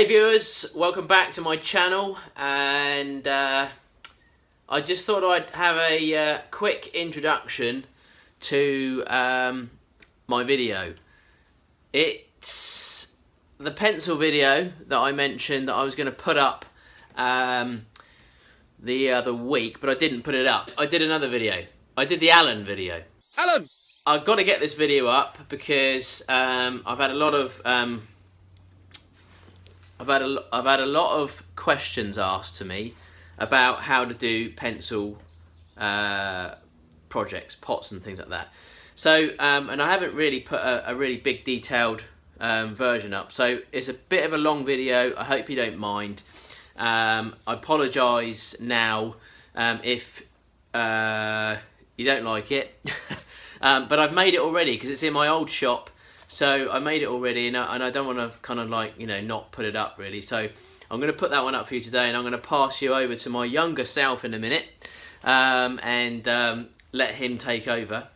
Hey viewers, welcome back to my channel, and I just thought I'd have a quick introduction to my video. It's the pencil video that I mentioned that I was going to put up the other week, but I didn't put it up. I did another video. I did the Alan video. Alan! I've got to get this video up because I've had a lot of I've had a lot of questions asked to me about how to do pencil projects, pots and things like that. So and I haven't really put a really big detailed version up, so it's a bit of a long video. I hope you don't mind. I apologise now if you don't like it, but I've made it already because it's in my old shop. So I made it already, and I don't want to kind of like, you know, not put it up really. So I'm going to put that one up for you today, and I'm going to pass you over to my younger self in a minute, and let him take over.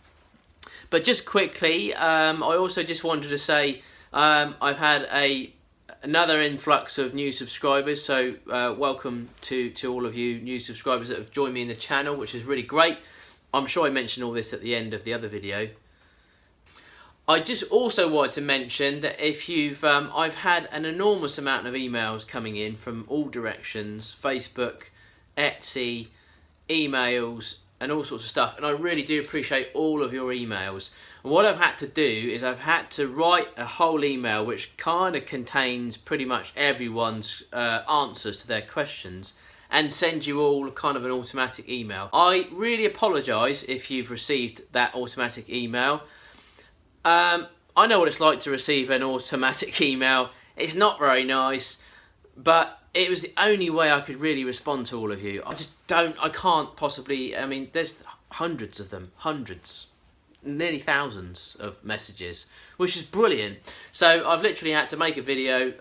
But just quickly, I also just wanted to say I've had another influx of new subscribers. So welcome to all of you new subscribers that have joined me in the channel, which is really great. I'm sure I mentioned all this at the end of the other video. I just also wanted to mention that if you've, I've had an enormous amount of emails coming in from all directions, Facebook, Etsy, emails, and all sorts of stuff, and I really do appreciate all of your emails. And what I've had to do is I've had to write a whole email which kind of contains pretty much everyone's answers to their questions, and send you all kind of an automatic email. I really apologise if you've received that automatic email. I know what it's like to receive an automatic email. It's not very nice, but it was the only way I could really respond to all of you. I can't possibly, I mean, there's hundreds of them, nearly thousands of messages, which is brilliant. So I've literally had to make a video.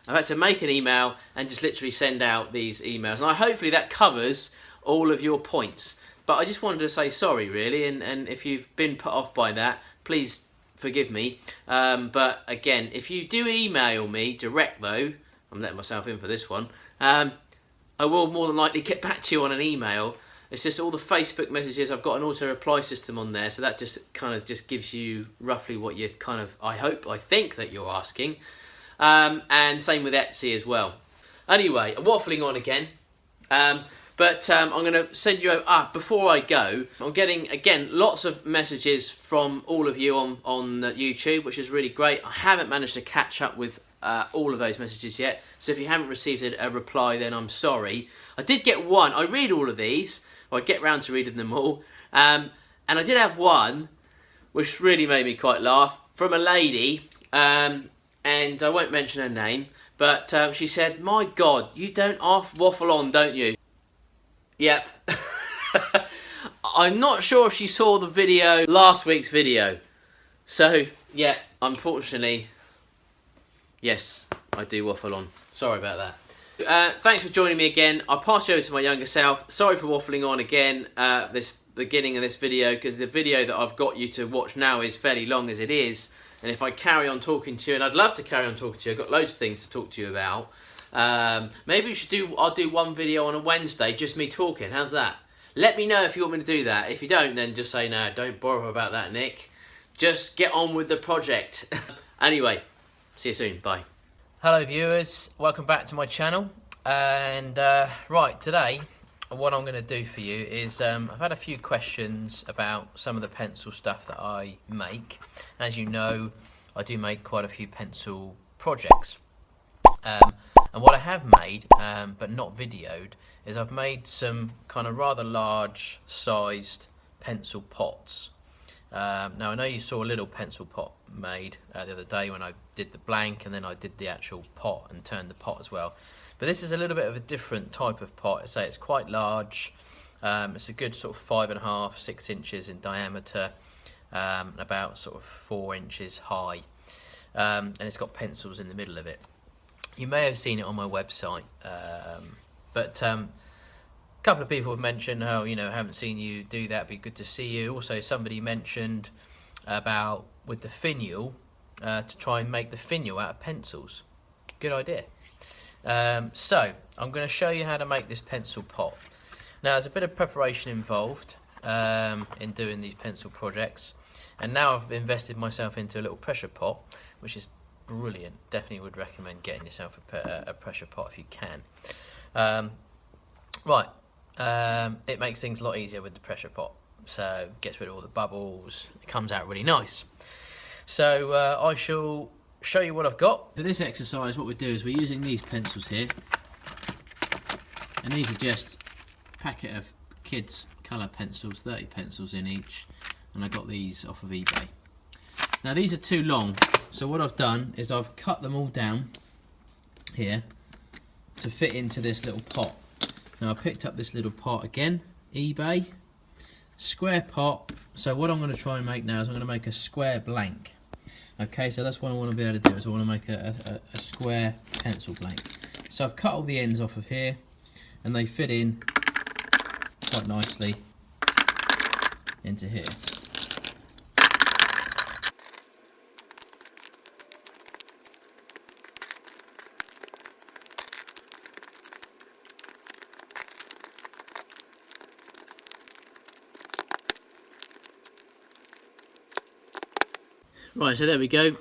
I've had to make an email and just literally send out these emails. And hopefully that covers all of your points. But I just wanted to say sorry, really, and if you've been put off by that, please forgive me. But again, if you do email me direct though, I'm letting myself in for this one, I will more than likely get back to you on an email. It's just all the Facebook messages, I've got an auto reply system on there, so that just kind of just gives you roughly what you kind of, I think that you're asking. And same with Etsy as well. Anyway, I'm waffling on again. But I'm going to send you over, before I go, I'm getting, again, lots of messages from all of you on YouTube, which is really great. I haven't managed to catch up with all of those messages yet, so if you haven't received a reply, then I'm sorry. I did get one. I read all of these, or I get round to reading them all, and I did have one, which really made me quite laugh, from a lady, and I won't mention her name, but she said, "My God, you don't half waffle on, don't you?" Yep. I'm not sure if she saw the video, last week's video. So, yeah, unfortunately, yes, I do waffle on. Sorry about that. Thanks for joining me again. I'll pass you over to my younger self. Sorry for waffling on again this beginning of this video, because the video that I've got you to watch now is fairly long as it is. And if I carry on talking to you, and I'd love to carry on talking to you, I've got loads of things to talk to you about. Maybe we should I'll do one video on a Wednesday, just me talking. How's that? Let me know if you want me to do that. If you don't, then just say no, don't bother about that, Nick. Just get on with the project. Anyway, see you soon. Bye. Hello viewers, welcome back to my channel. And right, today what I'm going to do for you is I've had a few questions about some of the pencil stuff that I make. As you know, I do make quite a few pencil projects. And what I have made, but not videoed, is I've made some kind of rather large sized pencil pots. Now I know you saw a little pencil pot made the other day when I did the blank, and then I did the actual pot and turned the pot as well. But this is a little bit of a different type of pot. I say it's quite large. It's a good sort of 5.5, 6 inches in diameter, about sort of 4 inches high, and it's got pencils in the middle of it. You may have seen it on my website, but a couple of people have mentioned, oh, you know, haven't seen you do that, be good to see you. Also, somebody mentioned about with the finial, to try and make the finial out of pencils. Good idea. So I'm going to show you how to make this pencil pot. Now there's a bit of preparation involved in doing these pencil projects, and now I've invested myself into a little pressure pot, which is brilliant. Definitely would recommend getting yourself a pressure pot if you can. It makes things a lot easier with the pressure pot, so gets rid of all the bubbles. It comes out really nice. So I shall show you what I've got. For this exercise, what we do is we're using these pencils here, and these are just a packet of kids' colour pencils, 30 pencils in each, and I got these off of eBay. Now these are too long, so what I've done is I've cut them all down here to fit into this little pot. Now I picked up this little pot again, eBay, square pot. So what I'm going to try and make now is I'm going to make a square blank. Okay, so that's what I want to be able to do, is I want to make a square pencil blank. So I've cut all the ends off of here, and they fit in quite nicely into here. Right, so there we go,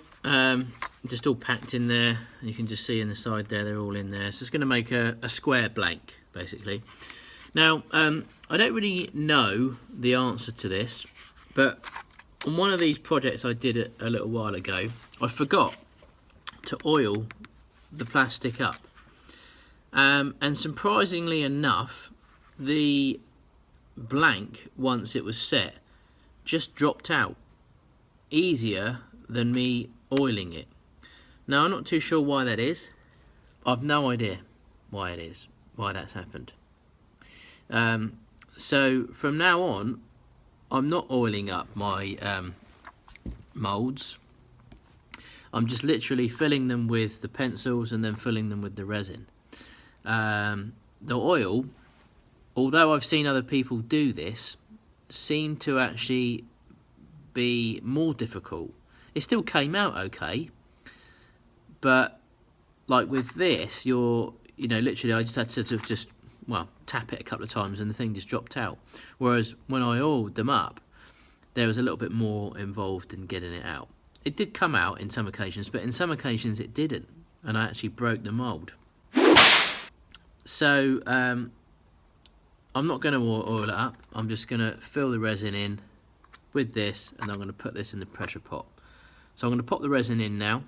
just all packed in there. You can just see in the side there, they're all in there. So it's going to make a square blank, basically. Now, I don't really know the answer to this, but on one of these projects I did a little while ago, I forgot to oil the plastic up. And surprisingly enough, the blank, once it was set, just dropped out easier than me oiling it. Now I'm not too sure why that is. I've no idea why it is, why that's happened. So from now on, I'm not oiling up my moulds. I'm just literally filling them with the pencils and then filling them with the resin. The oil, although I've seen other people do this, seem to actually be more difficult. It still came out okay, but like with this, literally I just had to just tap it a couple of times and the thing just dropped out. Whereas when I oiled them up, there was a little bit more involved in getting it out. It did come out in some occasions, but in some occasions it didn't, and I actually broke the mould. So I'm not going to oil it up. I'm just going to fill the resin in with this, and I'm going to put this in the pressure pot. So I'm going to pop the resin in now,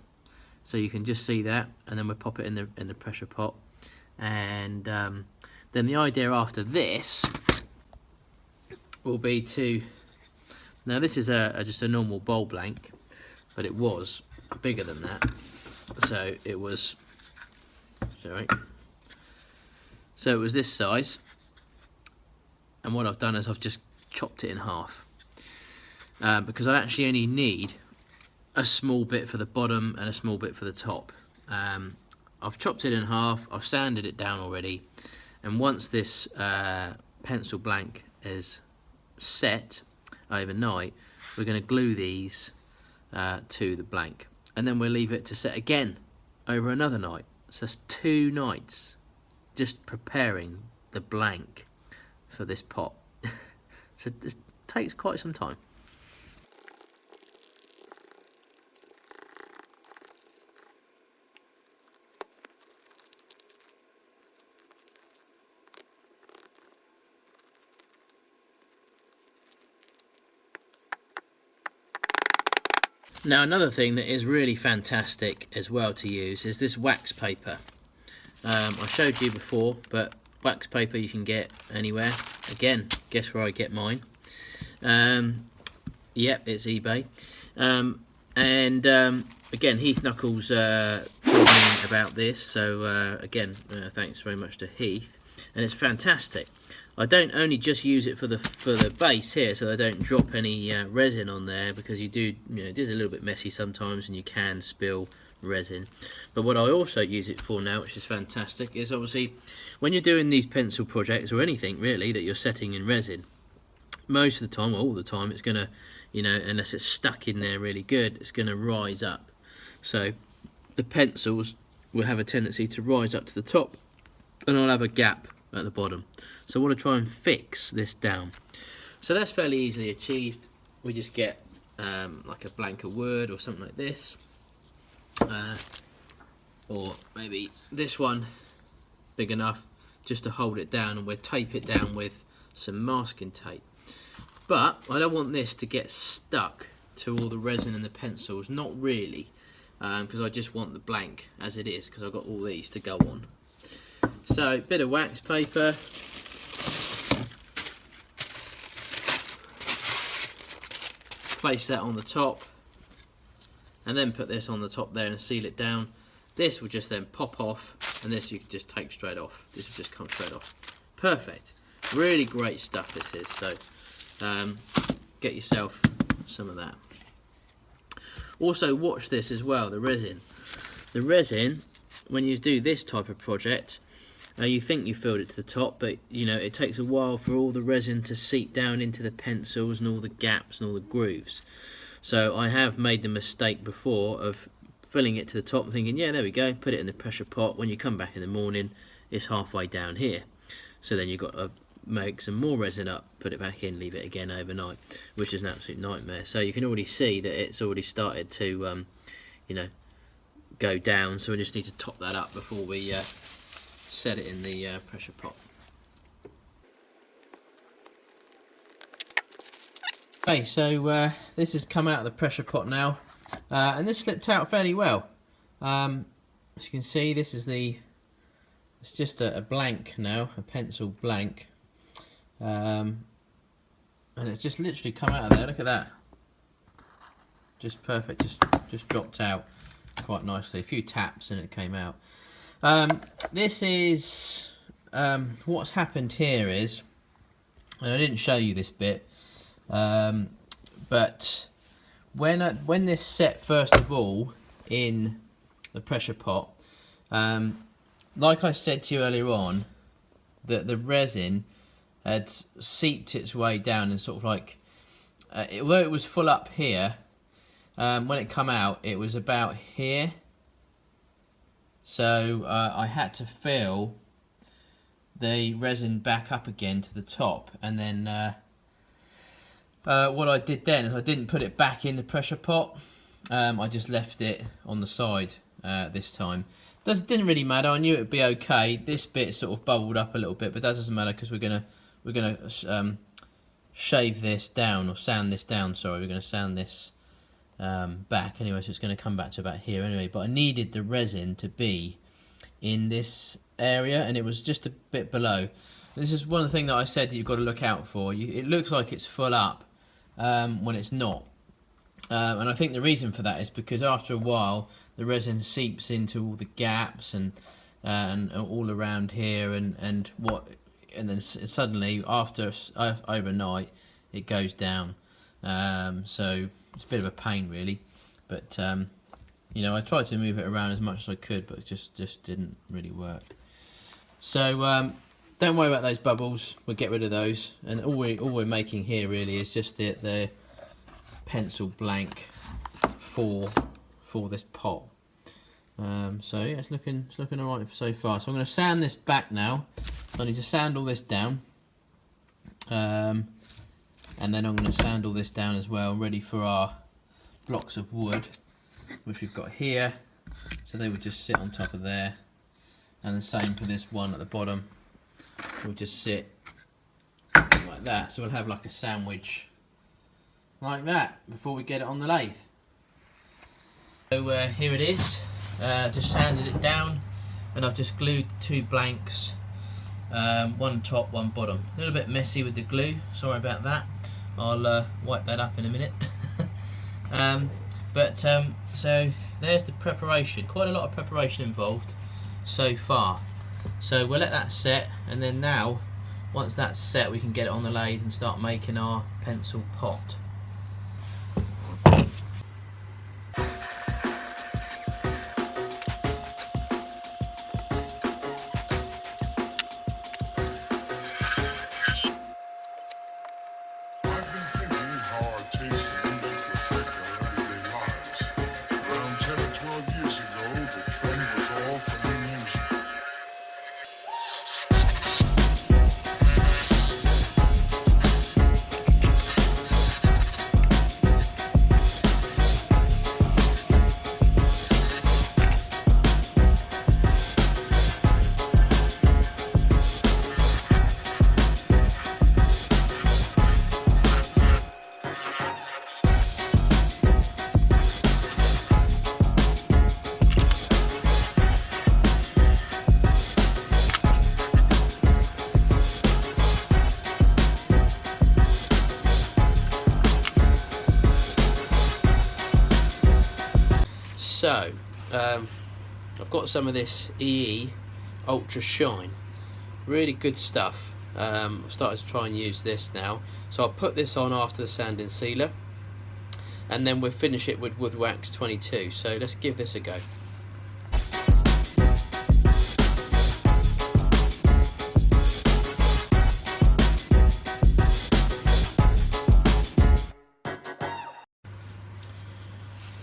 so you can just see that, and then we'll pop it in the pressure pot. And then the idea after this will be to, now this is just a normal bowl blank, but it was bigger than that, so it was this size, and what I've done is I've just chopped it in half. Because I actually only need a small bit for the bottom and a small bit for the top. I've chopped it in half, I've sanded it down already, and once this pencil blank is set overnight, we're going to glue these to the blank, and then we'll leave it to set again over another night. So that's 2 nights just preparing the blank for this pot. So it takes quite some time. Now another thing that is really fantastic as well to use is this wax paper. I showed you before, but wax paper you can get anywhere. Again, guess where I get mine? Yep, it's eBay. Again, Heath Knuckles told me about this, so again, thanks very much to Heath. And it's fantastic. I don't only just use it for the base here, so I don't drop any resin on there, because it is a little bit messy sometimes, and you can spill resin. But what I also use it for now, which is fantastic, is obviously when you're doing these pencil projects or anything really that you're setting in resin, most of the time, or all the time, it's gonna, unless it's stuck in there really good, it's gonna rise up. So the pencils will have a tendency to rise up to the top, and I'll have a gap at the bottom. So I want to try and fix this down. So that's fairly easily achieved. We just get like a blank of wood or something like this, or maybe this one big enough just to hold it down, and we'll tape it down with some masking tape. But I don't want this to get stuck to all the resin and the pencils, not really, because I just want the blank as it is, because I've got all these to go on. So, bit of wax paper, place that on the top, and then put this on the top there and seal it down. This will just then pop off, and this you can just take straight off. This will just come straight off. Perfect. Really great stuff this is, so get yourself some of that. Also watch this as well, the resin. The resin, when you do this type of project, you think you filled it to the top, but you know it takes a while for all the resin to seep down into the pencils and all the gaps and all the grooves. So I have made the mistake before of filling it to the top and thinking, yeah, there we go, put it in the pressure pot. When you come back in the morning, it's halfway down here. So then you've got to make some more resin up, put it back in, leave it again overnight, which is an absolute nightmare. So you can already see that it's already started to, you know, go down. So we just need to top that up before we set it in the pressure pot. Okay, so this has come out of the pressure pot now, and this slipped out fairly well. As you can see, this is it's just a blank now, a pencil blank, and it's just literally come out of there. Look at that, just perfect, just dropped out quite nicely. A few taps and it came out. This is what's happened here is, and I didn't show you this bit, but when this set first of all in the pressure pot, like I said to you earlier on, that the resin had seeped its way down and sort of like, although it was full up here, when it come out it was about here. So I had to fill the resin back up again to the top, and then what I did then is I didn't put it back in the pressure pot. I just left it on the side this time. Didn't really matter. I knew it would be okay. This bit sort of bubbled up a little bit, but that doesn't matter because we're gonna shave this down, or sand this down. Sorry, we're gonna sand this back anyway, so it's going to come back to about here anyway. But I needed the resin to be in this area, and it was just a bit below. This is one of the things that I said that you've got to look out for. It looks like it's full up when it's not, and I think the reason for that is because after a while the resin seeps into all the gaps and all around here, and then suddenly after overnight it goes down. So it's a bit of a pain really, but you know, I tried to move it around as much as I could, but it just didn't really work. So don't worry about those bubbles, we'll get rid of those, and all we're making here really is just the pencil blank for this pot. So yeah, it's looking alright so far. So I'm going to sand this back now. I need to sand all this down, and then I'm going to sand all this down as well, ready for our blocks of wood, which we've got here. So they would just sit on top of there, and the same for this one at the bottom. We'll just sit like that. So we'll have like a sandwich like that before we get it on the lathe. So here it is. Just sanded it down, and I've just glued two blanks, one top, one bottom. A little bit messy with the glue, sorry about that. I'll wipe that up in a minute. So there's the preparation. Quite a lot of preparation involved so far. So we'll let that set, and then now, once that's set, we can get it on the lathe and start making our pencil pot. So I've got some of this EE Ultra Shine, really good stuff. I've started to try and use this now, so I'll put this on after the sanding sealer, and then we'll finish it with Wood Wax 22. So let's give this a go.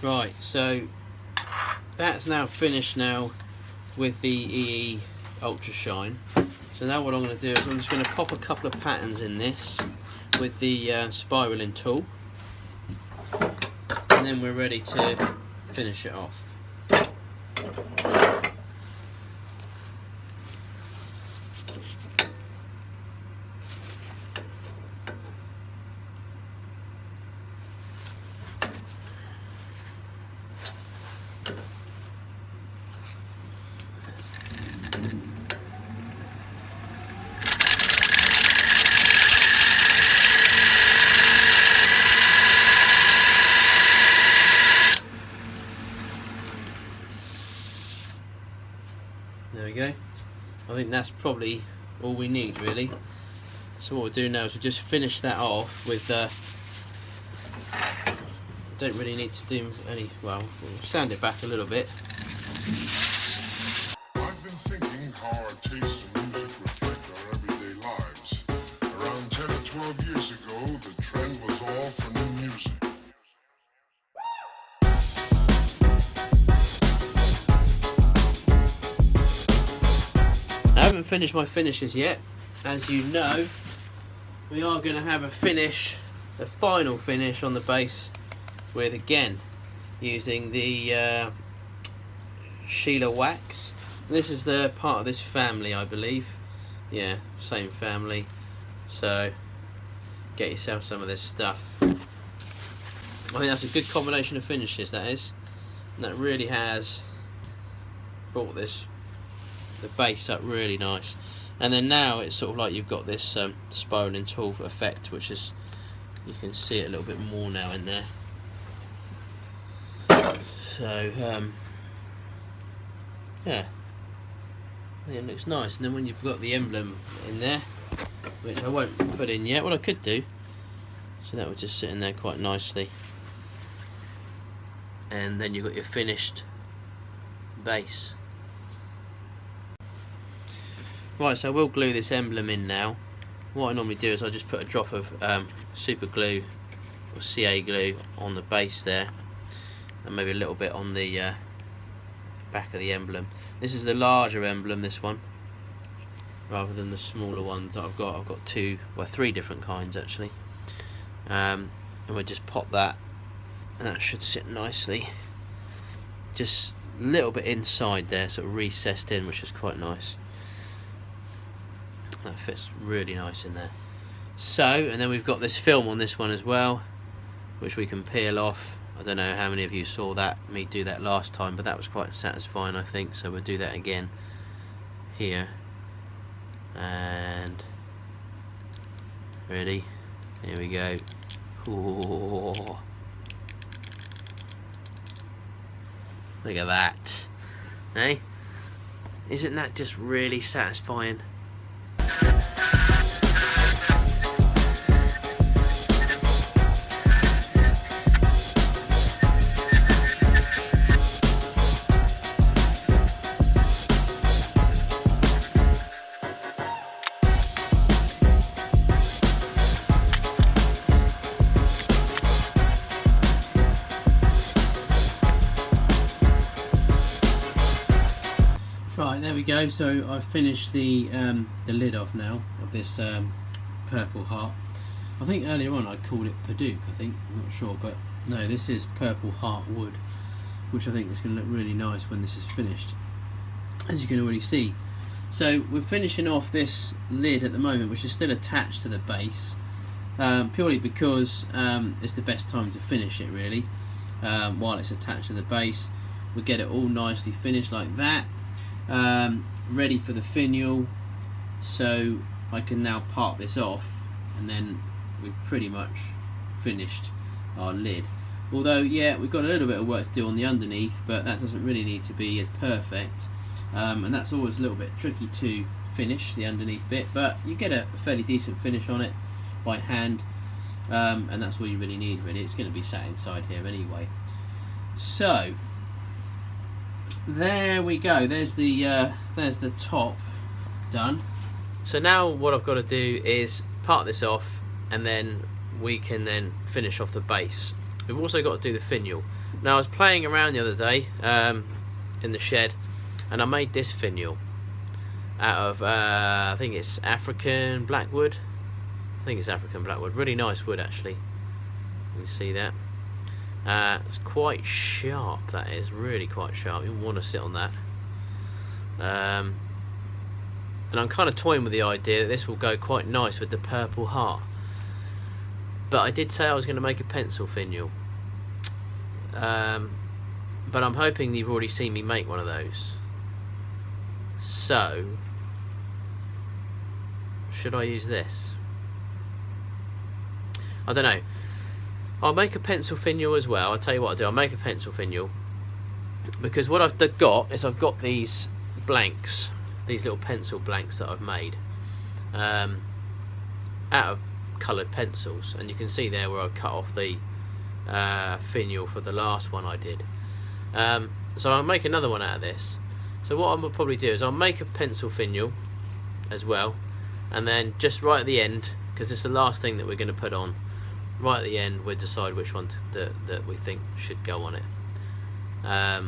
Right, so that's now finished now with the EE Ultra Shine. So now what I'm going to do is I'm just going to pop a couple of patterns in this with the spiraling tool, and then we're ready to finish it off. There we go. I think that's probably all we need, really. So what we'll do now is we'll just finish that off with don't really need to do any, well, we'll sand it back a little bit. I've been thinking how our tastes in music reflect our everyday lives. Around 10 or 12 years ago, the trend was all for new music. I haven't finished my finishes yet. As you know, we are going to have a finish, the final finish on the base, with again using the Sheila wax. And this is the part of this family, I believe. Yeah, same family. So get yourself some of this stuff. I think that's a good combination of finishes, that is, and that really has brought this, the base, up really nice. And then now it's sort of like you've got this spiraling tool effect, which is, you can see it a little bit more now in there. So yeah, I think it looks nice. And then when you've got the emblem in there, which I won't put in yet, what I could do, so that would just sit in there quite nicely, and then you've got your finished base. Right, so we'll glue this emblem in now. What I normally do is I just put a drop of super glue or CA glue on the base there, and maybe a little bit on the back of the emblem. This is the larger emblem, this one, rather than the smaller ones that I've got. I've got two, well, three different kinds actually. And we'll just pop that, and that should sit nicely. Just a little bit inside there, sort of recessed in, which is quite nice. That fits really nice in there. So, and then we've got this film on this one as well, which we can peel off. I don't know how many of you saw that, me do that last time, but that was quite satisfying, I think. So we'll do that again here. And ready? Here we go. Ooh. Look at that. Hey? Isn't that just really satisfying? Right, there we go. So I've finished the lid off now of this purple heart. I think earlier on I called it Paduke, I think, I'm not sure, but no, this is purple heart wood, which I think is going to look really nice when this is finished, as you can already see. So we're finishing off this lid at the moment, which is still attached to the base, purely because it's the best time to finish it, really, while it's attached to the base. We get it all nicely finished like that. Ready for the finial, so I can now part this off, and then we've pretty much finished our lid. Although, yeah, we've got a little bit of work to do on the underneath, but that doesn't really need to be as perfect. And that's always a little bit tricky to finish, the underneath bit, but you get a fairly decent finish on it by hand. And that's all you really need, really. It's going to be sat inside here anyway. So there we go. There's the top done. So now what I've got to do is part this off, and then we can then finish off the base. We've also got to do the finial. Now I was playing around the other day in the shed, and I made this finial out of I think it's African blackwood. I think it's African blackwood. Really nice wood, actually. You can see that. It's quite sharp, that is. Really quite sharp. You want to sit on that. And I'm kind of toying with the idea that this will go quite nice with the purple heart. But I did say I was going to make a pencil finial. But I'm hoping you've already seen me make one of those. So, should I use this? I don't know. I'll make a pencil finial as well. I'll tell you what I'll do. I'll make a pencil finial, because what I've got is I've got these blanks, these little pencil blanks that I've made out of coloured pencils, and you can see there where I cut off the finial for the last one I did. So I'll make another one out of this. So what I'm gonna probably do is I'll make a pencil finial as well, and then just right at the end, because it's the last thing that we're going to put on, right at the end we'll decide which one that we think should go on it. I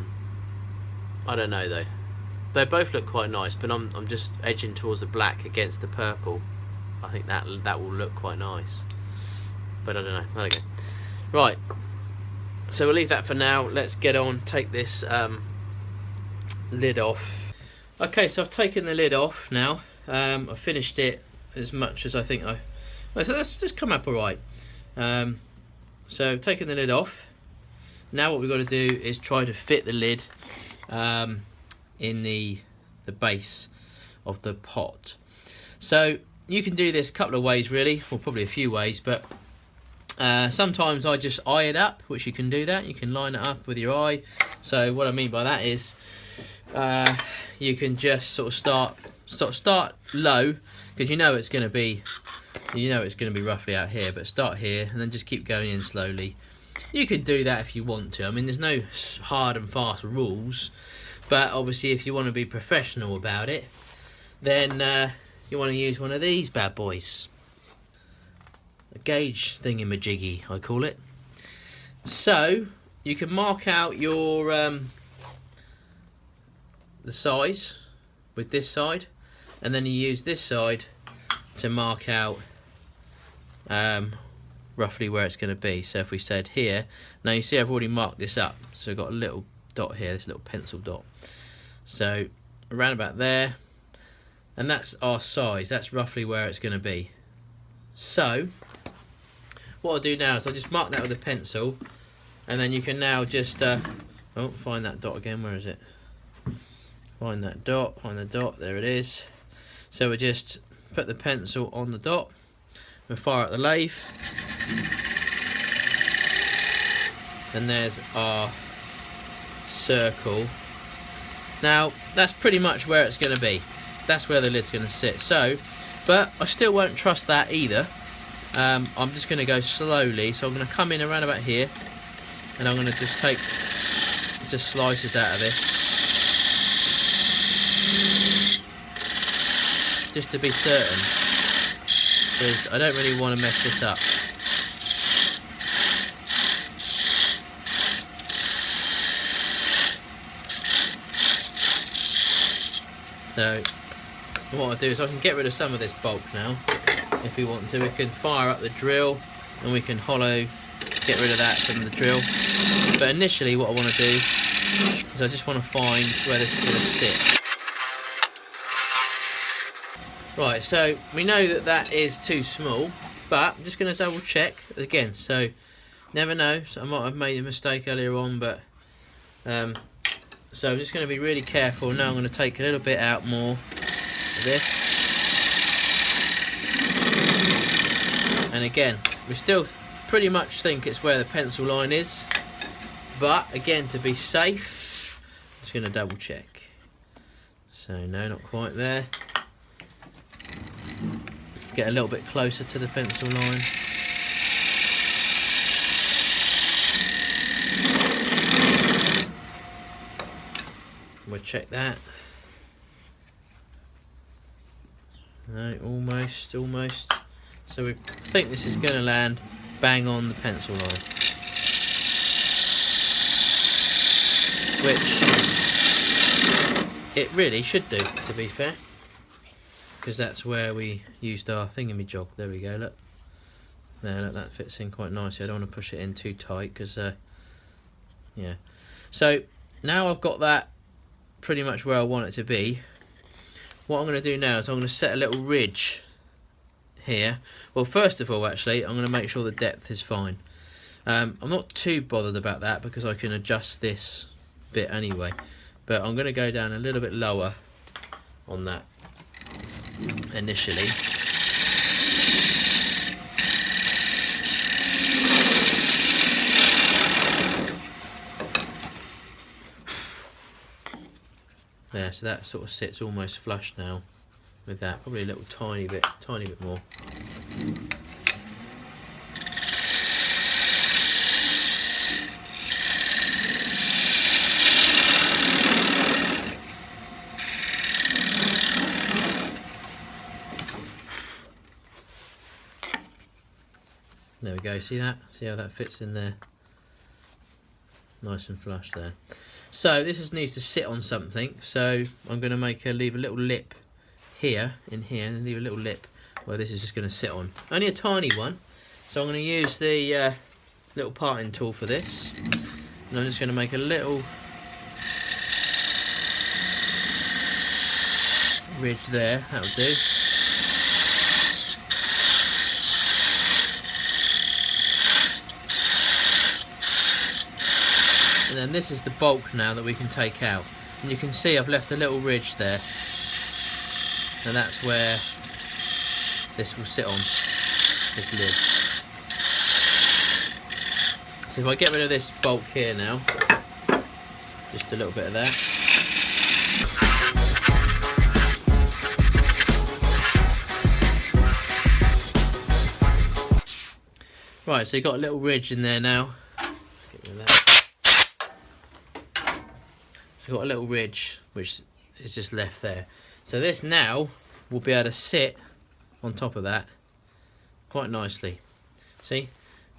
don't know though. They both look quite nice, but I'm just edging towards the black against the purple. I think that will look quite nice, but I don't know. There we go. Right, so we'll leave that for now. Let's get on, take this lid off. Okay, so I've taken the lid off now. I've finished it as much as I think so that's just come up alright. So taking the lid off. Now what we've got to do is try to fit the lid in the base of the pot. So you can do this a couple of ways really, or probably a few ways, but sometimes I just eye it up, which you can do that. You can line it up with your eye. So what I mean by that is you can just sort of start low, because you know it's going to be roughly out here, but start here and then just keep going in slowly. You could do that if you want to. I mean, there's no hard and fast rules, but obviously if you want to be professional about it, then you want to use one of these bad boys. A gauge thingamajiggy, I call it. So you can mark out your the size with this side, and then you use this side to mark out roughly where it's going to be. So if we said here, now you see I've already marked this up, so I've got a little dot here, this little pencil dot, so around about there, and that's our size. That's roughly where it's going to be. So what I'll do now is I'll just mark that with a pencil, and then you can now just find that dot again. Where is it? Find that dot, find the dot, there it is. So we just put the pencil on the dot, we fire at the lathe, and there's our circle. Now that's pretty much where it's going to be. That's where the lid's going to sit. So, but I still won't trust that either. I'm just going to go slowly. So I'm going to come in around about here, and I'm going to just take just slices out of this, just to be certain, because I don't really want to mess this up. So what I'll do is I can get rid of some of this bulk now. If we want to, we can fire up the drill and we can get rid of that from the drill. But initially what I want to do is I just want to find where this is going to sit. Right, so we know that that is too small, but I'm just going to double check again. So never know, so I might have made a mistake earlier on, but so I'm just going to be really careful. Now I'm going to take a little bit out more of this. And again, we still pretty much think it's where the pencil line is. but again, to be safe, I'm just going to double check. So no, not quite there. Get a little bit closer to the pencil line. We'll check that. No, almost. So we think this is going to land bang on the pencil line. Which it really should do, to be fair. Because that's where we used our thingamajig. There we go, look. There, look, that fits in quite nicely. I don't want to push it in too tight because, yeah. So now I've got that pretty much where I want it to be. What I'm going to do now is I'm going to set a little ridge here. Well, first of all, actually, I'm going to make sure the depth is fine. I'm not too bothered about that because I can adjust this bit anyway. But I'm going to go down a little bit lower on that initially. There, so that sort of sits almost flush now with that. Probably a little tiny bit more. There we go, see that? See how that fits in there? Nice and flush there. So this needs to sit on something, so I'm going to leave a little lip here, and leave a little lip where this is just going to sit on. Only a tiny one, so I'm going to use the little parting tool for this, and I'm just going to make a little ridge there, that'll do. And then this is the bulk now that we can take out. And you can see I've left a little ridge there. And that's where this will sit on, this lid. So if I get rid of this bulk here now, just a little bit of that. Right, so you've got a little ridge in there now. Get rid of that. So you've got a little ridge which is just left there. So this now will be able to sit on top of that quite nicely. See?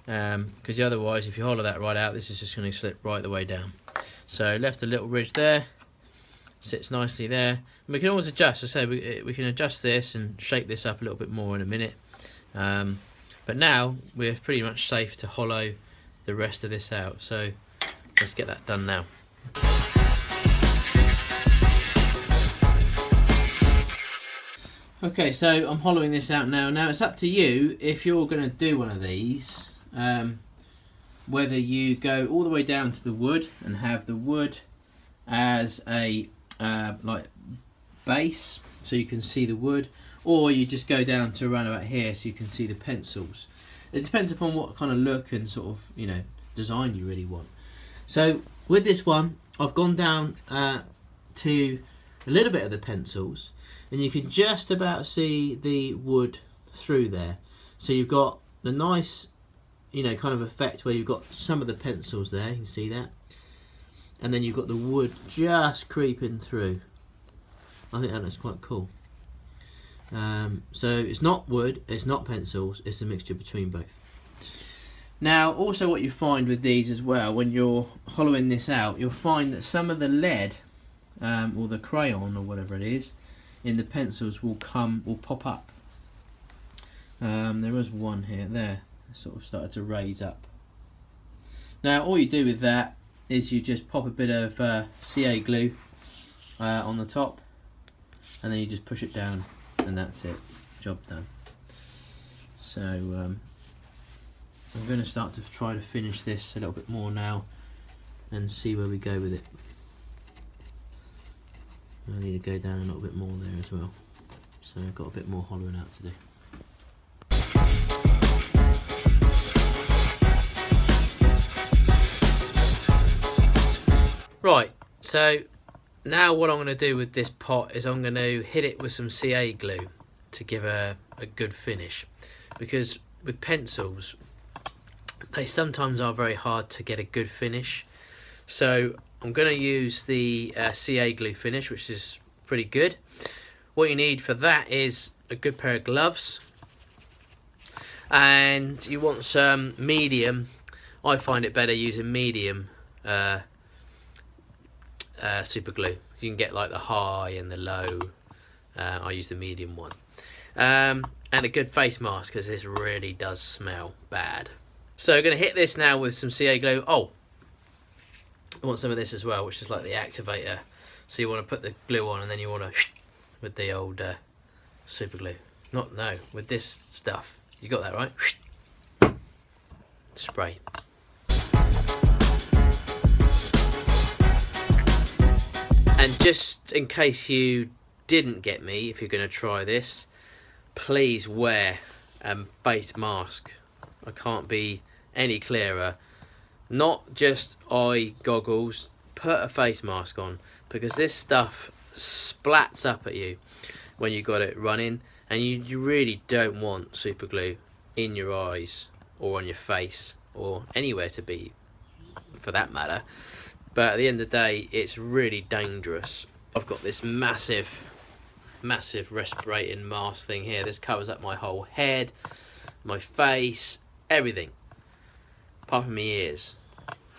Because otherwise, if you hollow that right out, this is just going to slip right the way down. So left a little ridge there, sits nicely there. And we can always adjust. I say we can adjust this and shape this up a little bit more in a minute. But now we're pretty much safe to hollow the rest of this out. So let's get that done now. Okay, so I'm hollowing this out now. Now it's up to you if you're going to do one of these, whether you go all the way down to the wood and have the wood as a like base, so you can see the wood, or you just go down to around about here so you can see the pencils. It depends upon what kind of look and sort of, you know, design you really want. So with this one, I've gone down to a little bit of the pencils, and you can just about see the wood through there. So you've got the nice, you know, kind of effect where you've got some of the pencils there, you can see that, and then you've got the wood just creeping through. I think that looks quite cool. So it's not wood, it's not pencils, it's a mixture between both. Now also what you find with these as well, when you're hollowing this out, you'll find that some of the lead or the crayon or whatever it is in the pencils will pop up. There was one here, there, sort of started to raise up. Now all you do with that is you just pop a bit of CA glue on the top, and then you just push it down, and that's it, job done. So I'm going to start to try to finish this a little bit more now and see where we go with it. I need to go down a little bit more there as well, so I've got a bit more hollowing out to do. So now what I'm going to do with this pot is I'm going to hit it with some CA glue to give a good finish, because with pencils they sometimes are very hard to get a good finish. So I'm going to use the CA glue finish, which is pretty good. What you need for that is a good pair of gloves, and you want some medium. I find it better using medium super glue. You can get like the high and the low. I use the medium one. And a good face mask, because this really does smell bad. So I'm going to hit this now with some CA glue. Oh, I want some of this as well, which is like the activator. So you want to put the glue on, and then you want to with the old super glue. With this stuff. You got that right? Spray. And just in case you didn't get me, if you're going to try this, please wear a face mask. I can't be any clearer. Not just eye goggles, put a face mask on, because this stuff splats up at you when you got it running, and you really don't want super glue in your eyes or on your face or anywhere to be, for that matter. But at the end of the day, it's really dangerous. I've got this massive respirating mask thing here. This covers up my whole head, my face, everything, apart from my ears.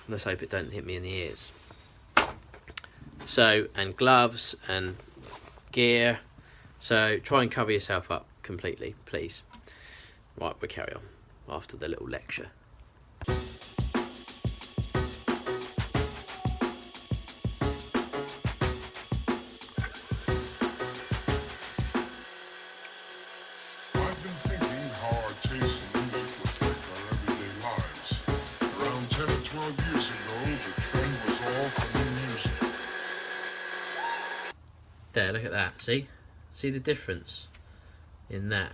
Let's hope it don't hit me in the ears. So, and gloves and gear. So try and cover yourself up completely, please. Right, we'll carry on after the little lecture. I've been thinking how our taste in music reflect our everyday lives. Around 10 or 12 years ago, the trend was all for new music. There, look at that. See the difference in that?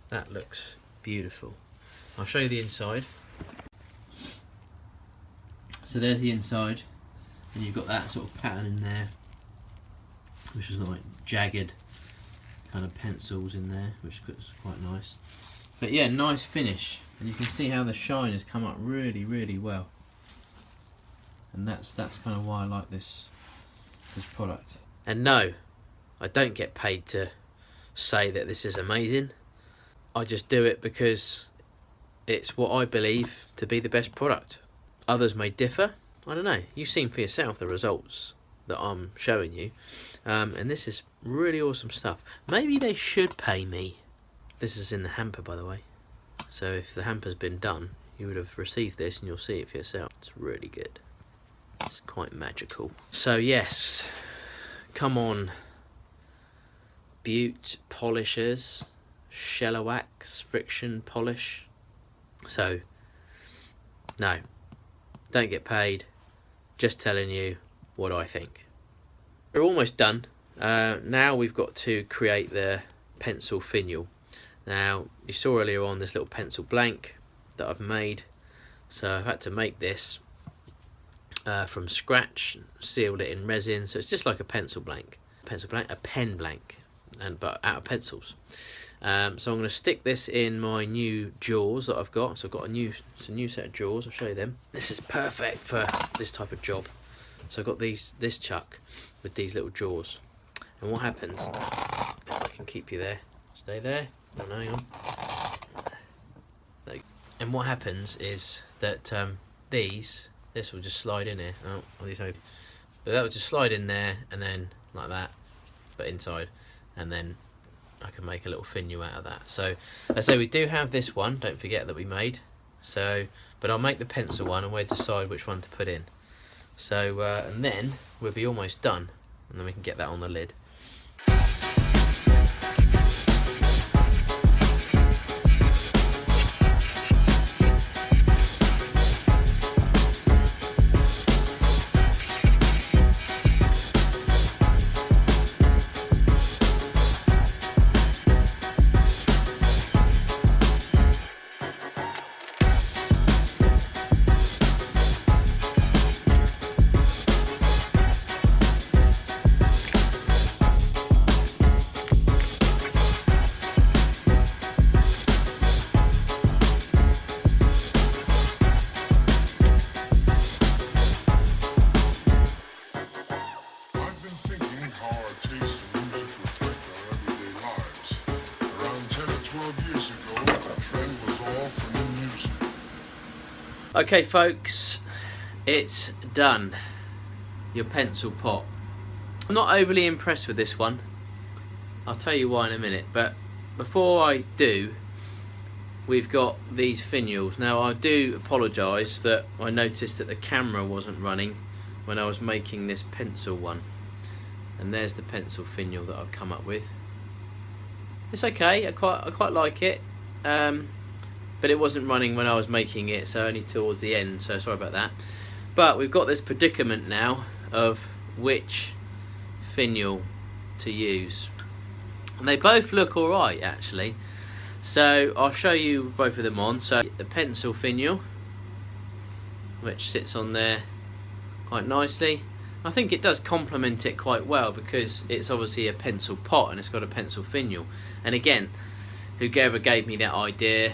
That looks beautiful. I'll show you the inside. So there's the inside, and you've got that sort of pattern in there, which is like jagged kind of pencils in there, which looks quite nice. But yeah, nice finish, and you can see how the shine has come up really, really well. And that's kind of why I like this product. And no, I don't get paid to say that this is amazing. I just do it because it's what I believe to be the best product. Others may differ. I don't know. You've seen for yourself the results that I'm showing you. And this is really awesome stuff. Maybe they should pay me. This is in the hamper, by the way. So if the hamper's been done, you would have received this and you'll see it for yourself. It's really good. It's quite magical. So yes, come on, Butte polishers, sheller wax, friction polish. So no, don't get paid, just telling you what I think. We're almost done. Now we've got to create the pencil finial. Now you saw earlier on this little pencil blank that I've made, so I've had to make this from scratch, sealed it in resin, so it's just like a pencil blank, a pen blank, but out of pencils. So I'm going to stick this in my new jaws that I've got. So I've got a new set of jaws. I'll show you them. This is perfect for this type of job. So I've got this chuck with these little jaws. And what happens, if I can keep you there, stay there. Oh, no, hang on. And what happens is that this will just slide in here. Oh, but that will just slide in there, and then like that, but inside, and then I can make a little finial out of that. So I say we do have this one, don't forget, that we made. So, but I'll make the pencil one and we'll decide which one to put in. So and then we'll be almost done, and then we can get that on the lid. Okay folks, it's done. Your pencil pot. I'm not overly impressed with this one. I'll tell you why in a minute, but before I do, we've got these finials. Now I do apologise that I noticed that the camera wasn't running when I was making this pencil one. And there's the pencil finial that I've come up with. It's okay, I quite like it. But it wasn't running when I was making it, so only towards the end, so sorry about that. But we've got this predicament now of which finial to use. And they both look alright actually. So I'll show you both of them on. So the pencil finial, which sits on there quite nicely. I think it does complement it quite well because it's obviously a pencil pot and it's got a pencil finial. And again, whoever gave me that idea,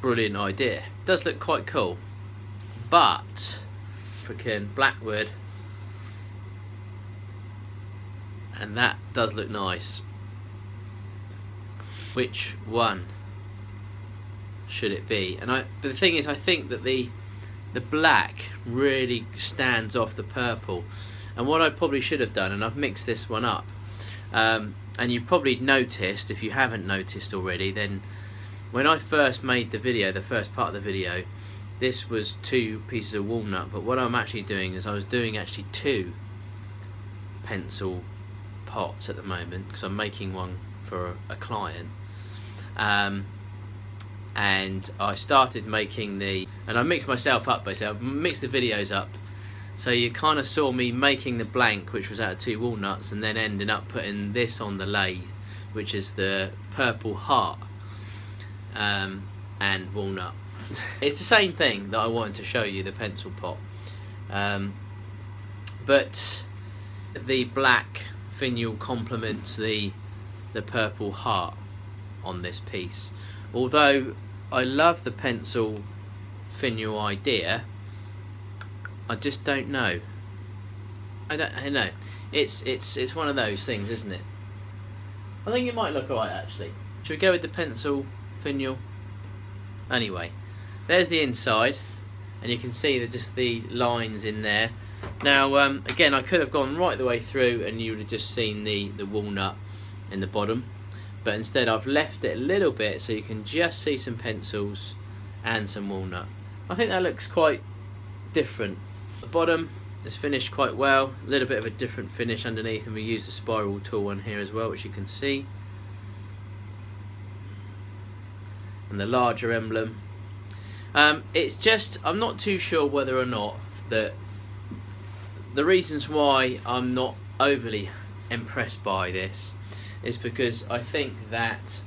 brilliant idea. It does look quite cool. But African blackwood, and that does look nice. Which one should it be? But the thing is, I think that the black really stands off the purple. And what I probably should have done, and I've mixed this one up, and you probably noticed, if you haven't noticed already, then when I first made the video, the first part of the video, this was 2 pieces of walnut, but what I'm actually doing is I was doing actually 2 pencil pots at the moment because I'm making one for a client. And I started making and I mixed myself up basically. I mixed the videos up, so you kind of saw me making the blank, which was out of 2 walnuts, and then ending up putting this on the lathe, which is the purple heart and walnut. It's the same thing that I wanted to show you, the pencil pot, but the black finial complements the purple heart on this piece. Although I love the pencil finial idea, I just don't know. I don't know. It's one of those things, isn't it? I think it might look alright actually. Should we go with the pencil finial? Anyway, there's the inside, and you can see just the lines in there. Now again, I could have gone right the way through and you would have just seen the walnut in the bottom, but instead I've left it a little bit so you can just see some pencils and some walnut. I think that looks quite different. The bottom is finished quite well, a little bit of a different finish underneath, and we use the spiral tool on here as well, which you can see, and the larger emblem. It's just, I'm not too sure whether or not that the reasons why I'm not overly impressed by this is because I think that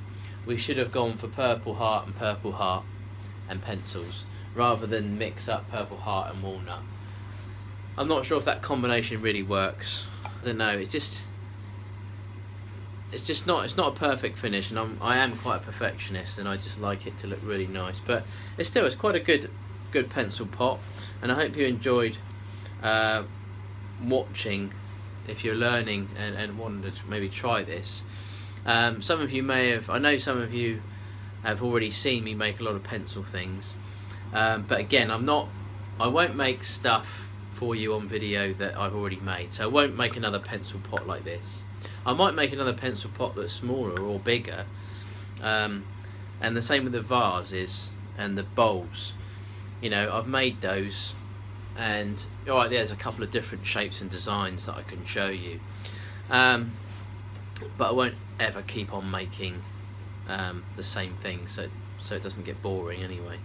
we should have gone for purple heart and pencils rather than mix up purple heart and walnut. I'm not sure if that combination really works. I don't know, it's not a perfect finish, and I am quite a perfectionist and I just like it to look really nice, but it's quite a good pencil pot, and I hope you enjoyed watching if you're learning and wanted to maybe try this. Some of you may have, I know some of you have already seen me make a lot of pencil things, but again, I won't make stuff for you on video that I've already made, so I won't make another pencil pot like this. I might make another pencil pot that's smaller or bigger, and the same with the vases and the bowls. You know, I've made those, and alright, there's a couple of different shapes and designs that I can show you, but I won't ever keep on making the same thing, so it doesn't get boring anyway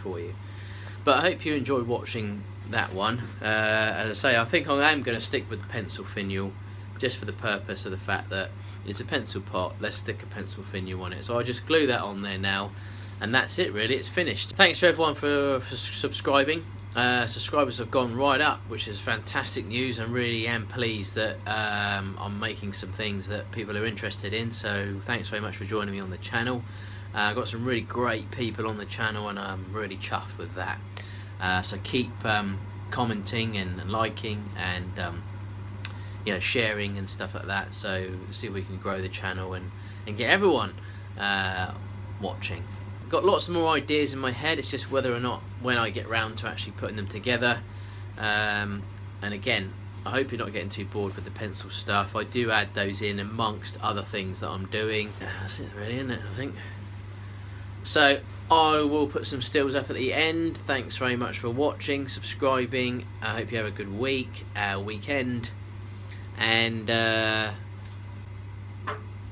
for you. But I hope you enjoyed watching that one. As I say, I think I am going to stick with the pencil finial just for the purpose of the fact that it's a pencil pot. Let's stick a pencil finial on it. So I'll just glue that on there now, and that's it really, it's finished. Thanks for everyone for subscribing. Subscribers have gone right up, which is fantastic news. I really am pleased that I'm making some things that people are interested in, so thanks very much for joining me on the channel. I've got some really great people on the channel and I'm really chuffed with that. So keep commenting and liking and you know, sharing and stuff like that, so see if we can grow the channel and get everyone watching. Got lots more ideas in my head, it's just whether or not when I get round to actually putting them together. And again, I hope you're not getting too bored with the pencil stuff. I do add those in amongst other things that I'm doing. That's it really, isn't it, I think? So I will put some stills up at the end. Thanks very much for watching, subscribing. I hope you have a good week, weekend. And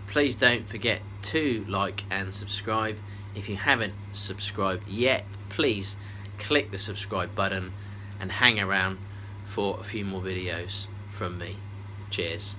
please don't forget to like and subscribe. If you haven't subscribed yet, please click the subscribe button and hang around for a few more videos from me. Cheers.